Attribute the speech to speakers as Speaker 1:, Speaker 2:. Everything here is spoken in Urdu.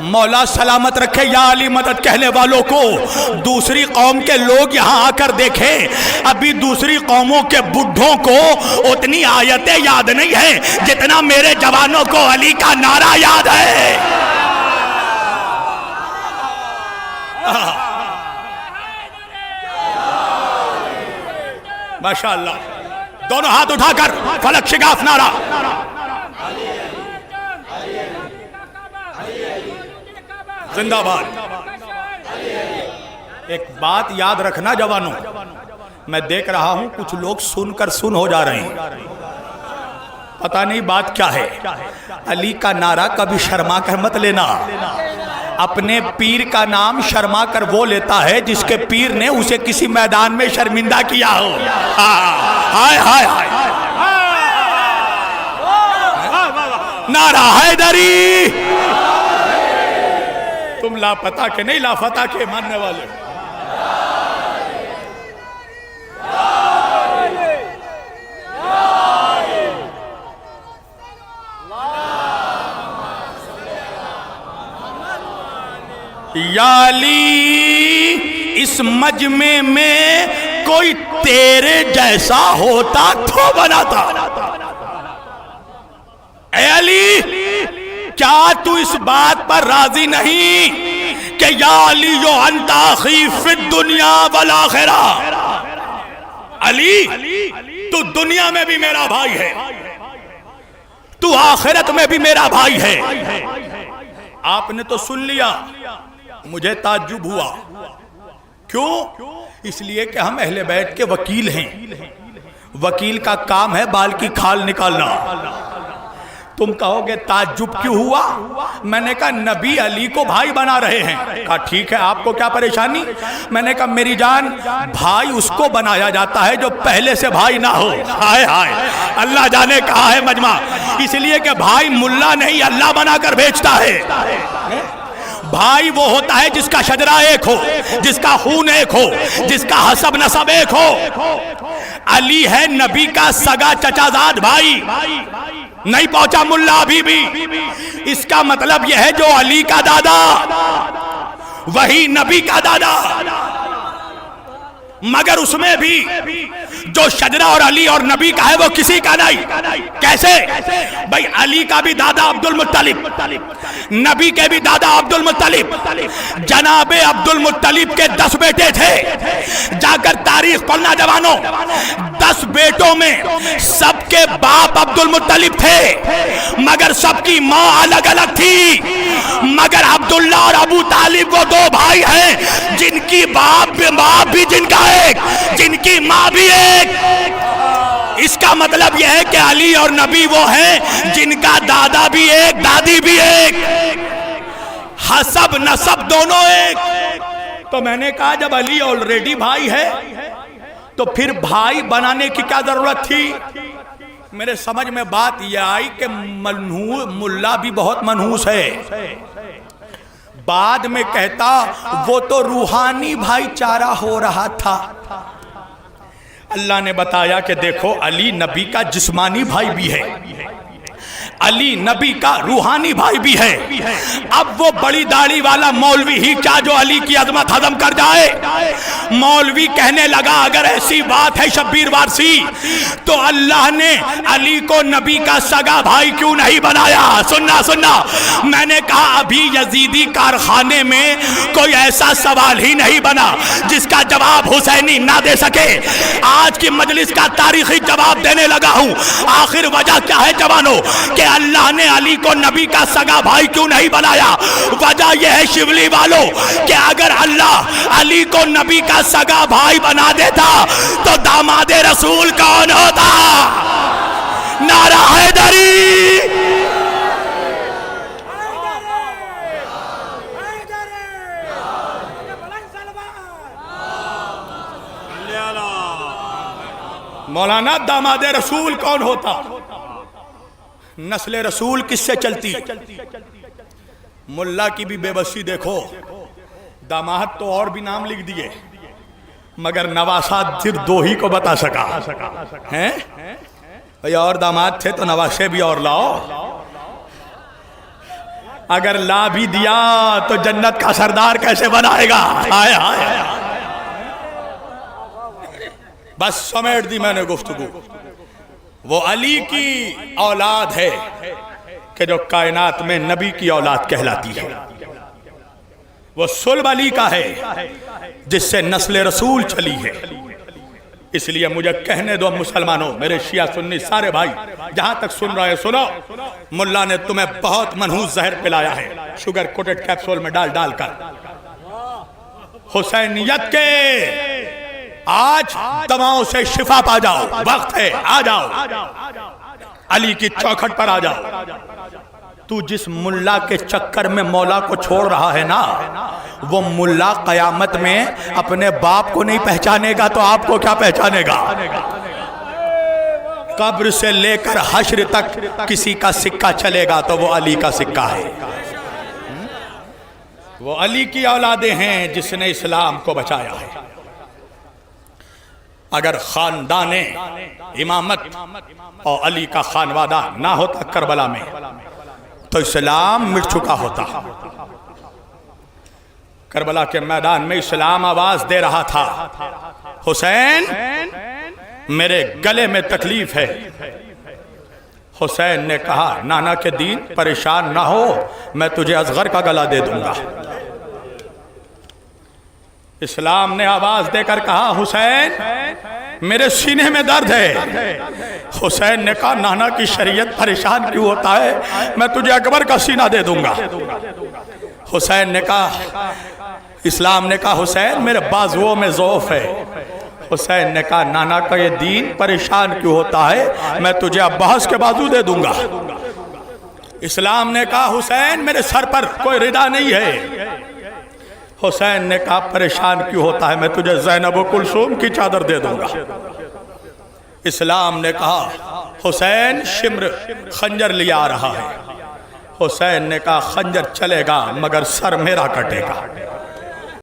Speaker 1: مولا سلامت رکھے یا علی مدد کہنے والوں کو دوسری قوم کے لوگ یہاں آ کر دیکھیں، ابھی دوسری قوموں کے بڈھوں کو اتنی آیتیں یاد نہیں ہیں جتنا میرے جوانوں کو علی کا نعرہ یاد ہے۔ ماشاءاللہ، دونوں ہاتھ اٹھا کر فلک شگاف نعرہ۔ زندہ باد۔ ایک بات یاد رکھنا جوانوں، میں دیکھ رہا ہوں کچھ لوگ سن کر سن ہو جا رہے ہیں، پتہ نہیں بات کیا ہے۔ علی کا نعرہ کبھی شرما کر مت لینا۔ اپنے پیر کا نام شرما کر وہ لیتا ہے جس کے پیر نے اسے کسی میدان میں شرمندہ کیا ہو۔ ہائے ہائے ہائے، نعرہ حیدری۔ تم لاپتہ کے نہیں، لافتہ کے ماننے والے۔ یا علی، اس مجمع میں کوئی تیرے جیسا ہوتا تو بناتا۔ اے علی، کیا تو اس بات پر راضی نہیں کہ یا علی جو انت اخی فی الدنیا والآخرہ؟ علی، تو دنیا میں بھی میرا بھائی ہے، تو آخرت میں بھی میرا بھائی ہے۔ آپ نے تو سن لیا، مجھے تعجب ہوا۔ کیوں؟ اس لیے کہ ہم اہل بیت کے وکیل ہیں، وکیل کا کام ہے بال کی کھال نکالنا۔ تم کہو گے تعجب کیوں ہوا؟ میں نے کہا نبی علی کو بھائی بنا رہے ہیں۔ کہا ٹھیک ہے، آپ کو کیا پریشانی؟ میں نے کہا میری جان، بھائی اس کو بنایا جاتا ہے جو پہلے سے بھائی نہ ہو۔ ہائے ہائے، اللہ جانے کہا ہے مجمع، اس لیے کہ بھائی ملا نہیں اللہ بنا کر بھیجتا ہے۔ بھائی وہ ہوتا ہے جس کا شجرہ ایک ہو، جس کا خون ایک ہو، جس کا حسب نسب ایک ہو۔ علی ہے نبی کا سگا چچا زاد بھائی، نہیں پہنچا ملا ابھی بھی۔ اس کا مطلب یہ ہے جو علی کا دادا وہی نبی کا دادا، مگر اس میں بھی جو شجرہ اور علی اور نبی کا ہے وہ کسی کا نہیں۔ کیسے؟ بھائی علی کا بھی دادا عبد المطلب، نبی کے بھی دادا عبد المطلب۔ جناب عبد المطلب کے 10 بیٹے تھے، جا کر تاریخ پڑھنا جوانوں۔ 10 بیٹوں میں سب کے باپ عبد المطلب تھے، مگر سب کی ماں الگ الگ تھی۔ مگر عبداللہ اور ابو طالب وہ 2 بھائی ہیں جن کی باپ بھی جن کا ایک، جن کی ماں بھی ایک۔ اس کا مطلب یہ ہے کہ علی اور نبی وہ ہیں جن کا دادا بھی ایک، دادی بھی ایک، حسب نسب دونوں ایک۔ تو میں نے کہا جب علی آلریڈی بھائی ہے تو پھر بھائی بنانے کی کیا ضرورت تھی؟ میرے سمجھ میں بات یہ آئی کہ ملا بھی بہت منحوس ہے۔ بعد میں کہتا وہ تو روحانی بھائی چارہ ہو رہا تھا۔ اللہ نے بتایا کہ دیکھو علی نبی کا جسمانی بھائی بھی ہے، علی نبی کا روحانی بھائی بھی ہے۔ اب وہ بڑی داڑھی والا مولوی ہی کیا جو علی کی عظمت ہضم کر جائے؟ مولوی کہنے لگا اگر ایسی بات ہے شبیر وارسی تو اللہ نے علی کو نبی کا سگا بھائی کیوں نہیں بنایا؟ سننا، میں نے کہا ابھی یزیدی کارخانے میں کوئی ایسا سوال ہی نہیں بنا جس کا جواب حسینی نہ دے سکے۔ آج کی مجلس کا تاریخی جواب دینے لگا ہوں۔ آخر وجہ کیا ہے جوانوں کہ اللہ نے علی کو نبی کا سگا بھائی کیوں نہیں بنایا؟ وجہ یہ ہے شبلی والوں کہ اگر اللہ علی کو نبی کا سگا بھائی بنا دیتا تو داماد رسول کون ہوتا؟ نعرہ حیدری۔ مولانا داماد رسول کون ہوتا؟ نسل رسول کس سے چلتی؟ ملا کی بھی بے بسی دیکھو، داماد تو اور بھی نام لکھ دیے مگر نواسات صرف 2 ہی کو بتا سکا ہیں۔ اور داماد تھے تو نواسے بھی اور لاؤ۔ اگر لا بھی دیا تو جنت کا سردار کیسے بنائے گا؟ آئے آئے بس سمیٹ دی میں نے گفتگو. وہ علی کی اولاد ہے کہ جو کائنات میں نبی کی اولاد کہلاتی ہے. وہ صلب علی کا ہے جس سے نسل رسول چلی ہے. اس لیے مجھے کہنے دو مسلمانوں، میرے شیعہ سنی سارے بھائی جہاں تک سن رہے سنو، ملا نے تمہیں بہت منحوس زہر پلایا ہے شوگر کوٹڈ کیپسول میں ڈال ڈال کر. حسینیت کے آج دواؤں سے شفا پا جاؤ، وقت ہے، آ جاؤ علی کی چوکھٹ پر آ جاؤ. تو جس ملا کے چکر میں مولا کو چھوڑ رہا ہے نا، وہ ملا قیامت میں اپنے باپ کو نہیں پہچانے گا تو آپ کو کیا پہچانے گا؟ قبر سے لے کر حشر تک کسی کا سکہ چلے گا تو وہ علی کا سکہ ہے. وہ علی کی اولادیں ہیں جس نے اسلام کو بچایا ہے. اگر خاندان امامت اور علی کا خانوادہ نہ ہوتا کربلا میں تو اسلام مٹ چکا ہوتا. کربلا کے میدان میں اسلام آواز دے رہا تھا، حسین میرے گلے میں تکلیف ہے. حسین نے کہا نانا کے دین پریشان نہ ہو، میں تجھے اصغر کا گلا دے دوں گا. اسلام نے آواز دے کر کہا حسین میرے سینے میں درد ہے. حسین نے کہا نانا کی شریعت پریشان کیوں ہوتا ہے، میں تجھے اکبر کا سینہ دے دوں گا. حسین نے کہا، اسلام نے کہا حسین میرے بازوؤں میں ضعف ہے. حسین نے کہا نانا کا یہ دین پریشان کیوں ہوتا ہے، میں تجھے عباس کے بازو دے دوں گا. اسلام نے کہا حسین میرے سر پر کوئی ردا نہیں ہے. حسین نے کہا پریشان کیوں ہوتا ہے، میں تجھے زینب و کلثوم کی چادر دے دوں گا. اسلام نے کہا حسین شمر خنجر لیا آ رہا ہے. حسین نے کہا خنجر چلے گا مگر سر میرا کٹے گا.